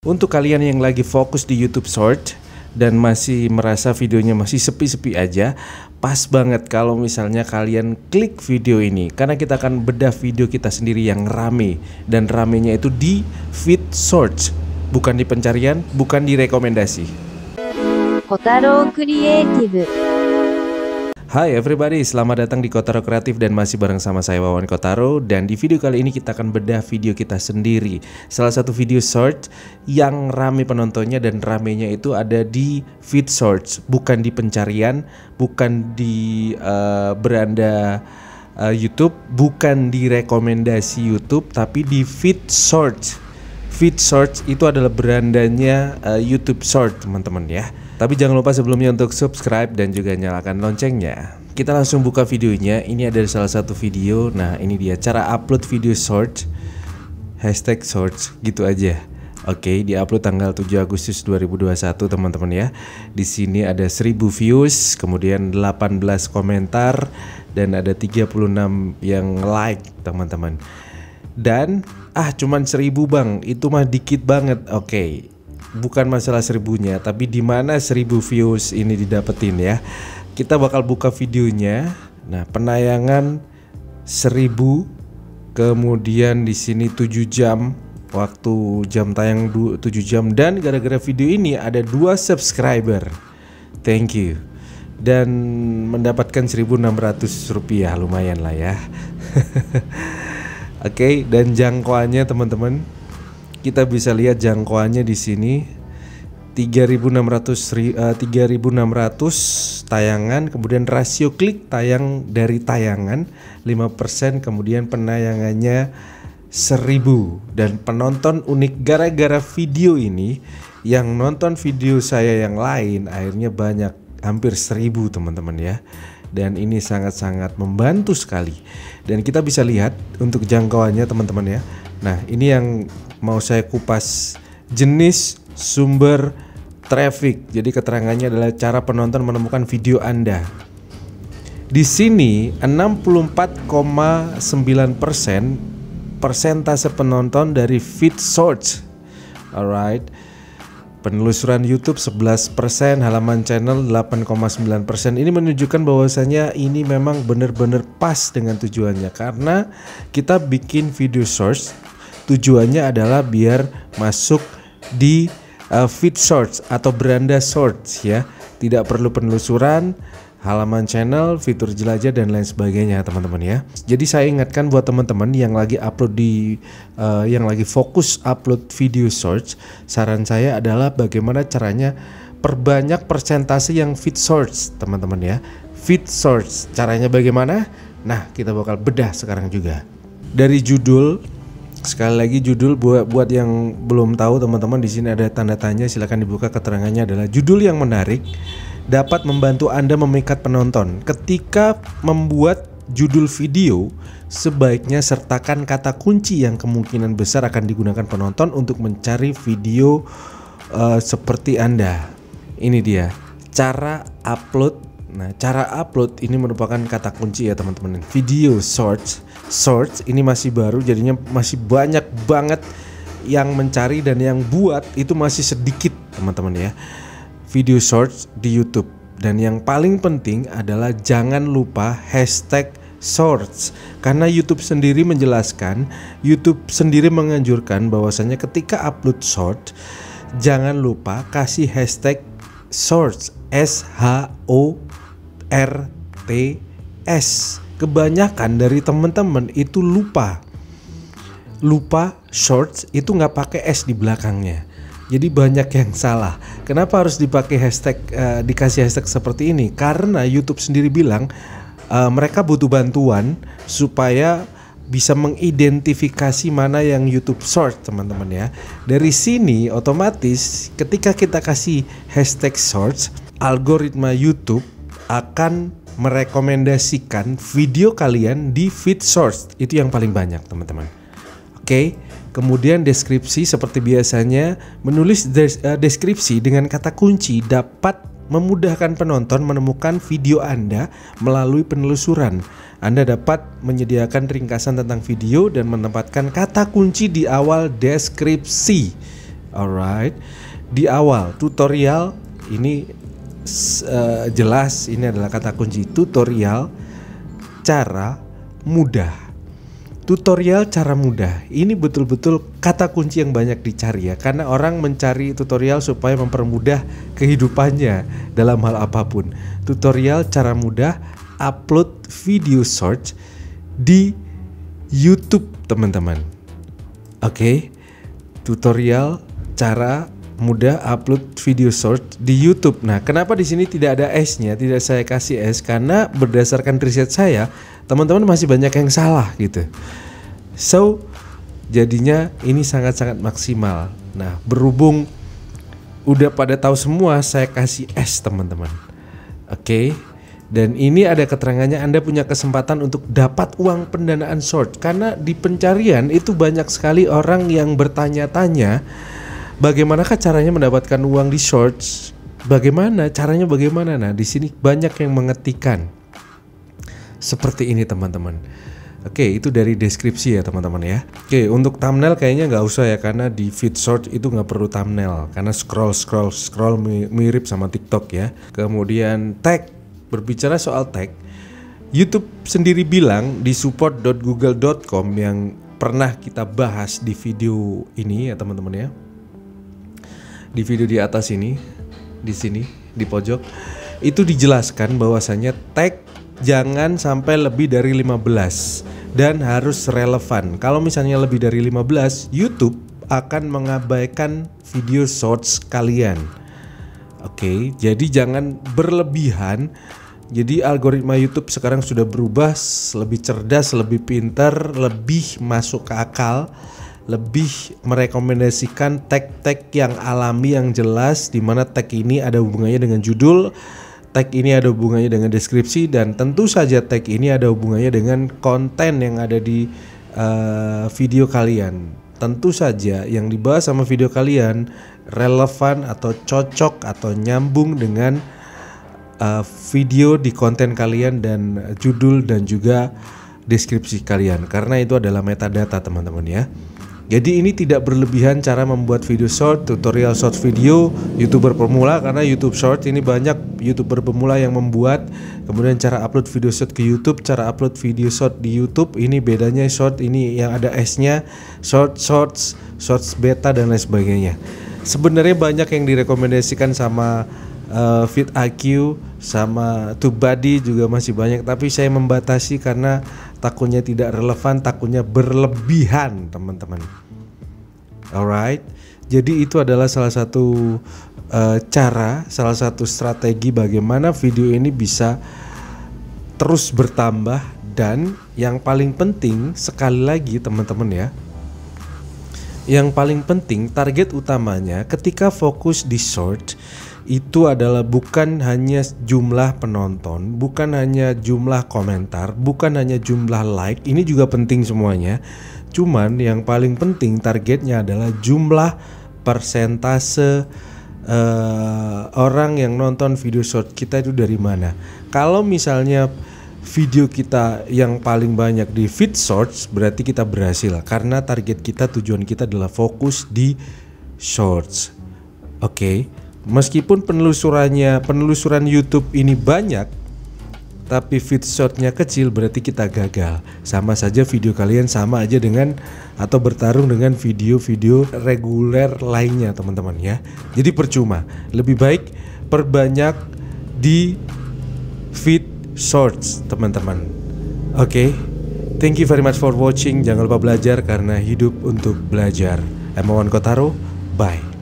Untuk kalian yang lagi fokus di YouTube Short dan masih merasa videonya masih sepi-sepi aja, pas banget kalau misalnya kalian klik video ini, karena kita akan bedah video kita sendiri yang rame, dan ramenya itu di feed Short, bukan di pencarian, bukan di rekomendasi. Kotaro Creative. Hai everybody, selamat datang di Kotaro Kreatif dan masih bareng sama saya Wawan Kotaro. Dan di video kali ini kita akan bedah video kita sendiri. Salah satu video short yang rame penontonnya dan ramenya itu ada di feed shorts, bukan di pencarian, bukan di beranda YouTube, bukan di rekomendasi YouTube, tapi di feed shorts. Feed shorts itu adalah berandanya YouTube Short, teman-teman ya. Tapi jangan lupa sebelumnya untuk subscribe dan juga nyalakan loncengnya. Kita langsung buka videonya. Ini ada salah satu video. Nah, ini dia cara upload video short. Hashtag shorts gitu aja. Oke, diupload tanggal 7 Agustus 2021, teman-teman ya. Di sini ada 1000 views, kemudian 18 komentar dan ada 36 yang like, teman-teman. Dan cuman 1000 bang, itu mah dikit banget. Oke, bukan masalah 1000-nya, tapi di mana 1000 views ini didapetin ya. Kita bakal buka videonya. Nah, penayangan 1000, kemudian di sini 7 jam, waktu jam tayang 7 jam, dan gara-gara video ini ada 2 subscriber. Thank you. Dan mendapatkan 1.600 rupiah, lumayan lah ya. Oke, dan jangkauannya teman-teman, kita bisa lihat jangkauannya di sini 3.600 tayangan, kemudian rasio klik tayang dari tayangan 5%, kemudian penayangannya 1000, dan penonton unik gara-gara video ini. Yang nonton video saya yang lain akhirnya banyak, hampir 1000 teman-teman ya. Dan ini sangat-sangat membantu sekali. Dan kita bisa lihat untuk jangkauannya teman-teman ya. Nah, ini yang mau saya kupas, jenis sumber traffic. Jadi keterangannya adalah cara penonton menemukan video Anda. Di sini 64,9% persentase penonton dari feed shorts. Alright. Penelusuran YouTube 11%, halaman channel 8,9%. Ini menunjukkan bahwasanya ini memang benar-benar pas dengan tujuannya, karena kita bikin video shorts tujuannya adalah biar masuk di feed shorts atau beranda shorts ya. Tidak perlu penelusuran, halaman channel, fitur jelajah dan lain sebagainya teman-teman ya. Jadi saya ingatkan buat teman-teman yang lagi upload yang lagi fokus upload video shorts, saran saya adalah bagaimana caranya perbanyak persentase yang feed shorts teman-teman ya. Feed shorts caranya bagaimana? Nah, kita bakal bedah sekarang juga. Dari judul, sekali lagi judul buat yang belum tahu teman-teman, di sini ada tanda tanya, silakan dibuka. Keterangannya adalah judul yang menarik dapat membantu Anda memikat penonton. Ketika membuat judul video, sebaiknya sertakan kata kunci yang kemungkinan besar akan digunakan penonton untuk mencari video seperti Anda. Ini dia cara upload. Nah, cara upload ini merupakan kata kunci ya teman-teman. Video shorts ini masih baru, jadinya masih banyak banget yang mencari, dan yang buat itu masih sedikit teman-teman ya. Video shorts di YouTube. Dan yang paling penting adalah jangan lupa hashtag shorts, karena YouTube sendiri menjelaskan, YouTube sendiri menganjurkan bahwasanya ketika upload short jangan lupa kasih hashtag shorts, SHORTS. Kebanyakan dari teman-teman itu lupa shorts itu nggak pakai S di belakangnya. Jadi banyak yang salah. Kenapa harus dipakai hashtag, dikasih hashtag seperti ini? Karena YouTube sendiri bilang mereka butuh bantuan supaya bisa mengidentifikasi mana yang YouTube Short, teman-teman ya. Dari sini otomatis ketika kita kasih hashtag Shorts, algoritma YouTube akan merekomendasikan video kalian di feed Shorts. Itu yang paling banyak, teman-teman. Oke. Kemudian deskripsi seperti biasanya, menulis deskripsi dengan kata kunci dapat memudahkan penonton menemukan video Anda melalui penelusuran. Anda dapat menyediakan ringkasan tentang video dan menempatkan kata kunci di awal deskripsi. Alright. Di awal tutorial ini jelas ini adalah kata kunci, tutorial cara mudah. Tutorial cara mudah ini betul-betul kata kunci yang banyak dicari ya, karena orang mencari tutorial supaya mempermudah kehidupannya dalam hal apapun. Tutorial cara mudah upload video short di YouTube teman-teman. Oke. Tutorial cara mudah upload video short di YouTube. Nah, kenapa di sini tidak ada S-nya, tidak saya kasih S? Karena berdasarkan riset saya, teman-teman masih banyak yang salah gitu. So, jadinya ini sangat-sangat maksimal. Nah, berhubung udah pada tahu semua, saya kasih S teman-teman. Oke. Dan ini ada keterangannya, Anda punya kesempatan untuk dapat uang pendanaan short. Karena di pencarian itu banyak sekali orang yang bertanya-tanya, bagaimanakah caranya mendapatkan uang di shorts? Bagaimana caranya? Bagaimana? Nah, di sini banyak yang mengetikkan seperti ini teman-teman. Oke, itu dari deskripsi ya teman-teman ya. Oke, untuk thumbnail kayaknya nggak usah ya, karena di feed short itu nggak perlu thumbnail, karena scroll mirip sama TikTok ya. Kemudian tag, berbicara soal tag, YouTube sendiri bilang di support.google.com yang pernah kita bahas di video ini ya teman-teman ya. Di video di atas ini, di sini, di pojok, itu dijelaskan bahwasanya tag jangan sampai lebih dari 15 dan harus relevan. Kalau misalnya lebih dari 15, YouTube akan mengabaikan video shorts kalian. Oke, jadi jangan berlebihan. Jadi algoritma YouTube sekarang sudah berubah, lebih cerdas, lebih pintar, lebih masuk ke akal, lebih merekomendasikan tag-tag yang alami, yang jelas, di mana tag ini ada hubungannya dengan judul, tag ini ada hubungannya dengan deskripsi, dan tentu saja tag ini ada hubungannya dengan konten yang ada di video kalian. Tentu saja yang dibahas sama video kalian relevan atau cocok atau nyambung dengan video di konten kalian dan judul dan juga deskripsi kalian, karena itu adalah metadata teman-teman ya. Jadi ini tidak berlebihan cara membuat video short, tutorial short video, YouTuber pemula, karena YouTube short ini banyak YouTuber pemula yang membuat. Kemudian cara upload video short ke YouTube, cara upload video short di YouTube, ini bedanya short ini yang ada S-nya, shorts beta dan lain sebagainya. Sebenarnya banyak yang direkomendasikan sama VidIQ, sama TubeBuddy juga masih banyak, tapi saya membatasi karena takutnya tidak relevan, takutnya berlebihan teman-teman. Alright, jadi itu adalah salah satu cara, salah satu strategi bagaimana video ini bisa terus bertambah. Dan yang paling penting sekali lagi teman-teman ya, yang paling penting target utamanya ketika fokus di short itu adalah bukan hanya jumlah penonton, bukan hanya jumlah komentar, bukan hanya jumlah like, ini juga penting semuanya. Cuman yang paling penting targetnya adalah jumlah persentase orang yang nonton video short kita itu dari mana. Kalau misalnya video kita yang paling banyak di feed shorts, berarti kita berhasil, karena target kita, tujuan kita adalah fokus di shorts. Oke. Meskipun penelusuran YouTube ini banyak, tapi feed shortnya kecil, berarti kita gagal. Sama saja video kalian sama aja dengan atau bertarung dengan video-video reguler lainnya teman-teman ya. Jadi percuma. Lebih baik perbanyak di feed shorts teman-teman. Oke. Thank you very much for watching. Jangan lupa belajar karena hidup untuk belajar. I'm Wawan Kotaro. Bye.